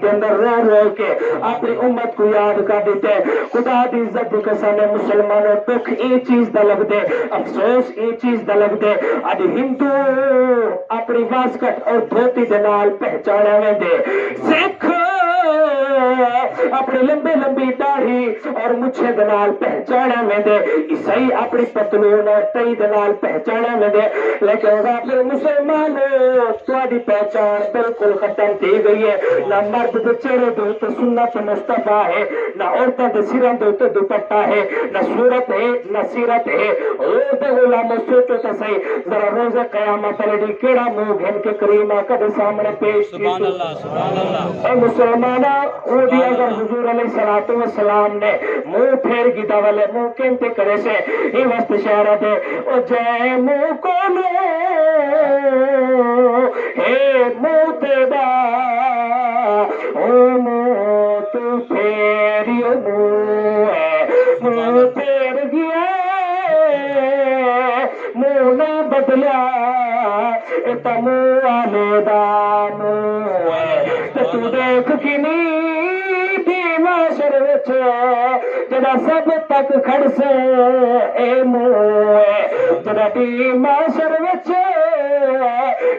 کے اندر رو رو کے اپنی امت کو یاد کر دیتے. خدا دی عزت دی قسم ہے مسلمانوں دکھ یہ چیز دا لگ دے, افسوس یہ چیز دا لگ دے اج ہندو اپنی واسکٹ اور دھوتی دے نال پہچانے میں دے, سکھ اپنی لمبی لمبی داڑھی اور مچھے دے نال پہچانے میں دے, عیسائی اپنی پتلون اور تئی دے نال پہچانے میں دے. لیکن اپنے مسلمانوں تہاڈی پہچان بالکل ختم تھی گئی ہے. نہ مرد دے چہرے دے اوتے سنت مصطفیٰ ہے, نہ عورتاں دے سراں دے اوتے دوپٹہ ہے, نہ صورت ہے نہ سیرت ہے. اور دے غلام سوچو تے صحیح ذرا روز قیامت والے کیڑا منہ گھن کے کریمہ کدے سامنے پیش کی. سبحان اللہ سبحان اللہ. اے مسلمانہ او دی اگر حضور علیہ الصلوۃ والسلام نے منہ پھیر گیتا والے منہ کینتے کرے سے یہ وقت شہرہ دے او جے منہ کو لو اے منہ تیدا او منہ تو پھیری او منہ ہے منہ پھیر گیا منہ نہ بدلا اے تا منہ آنے دا منہ ہے تو دیکھ کی نہیں بھی معاشر وچ جڑا سب تک کھڑ سے اے منہ ہے جڑا بھی معاشر وچ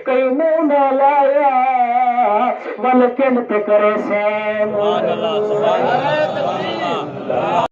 کئی منہ نہ لایا بلکہ تے کرے سے سبحان اللہ سبحان اللہ سبحان اللہ.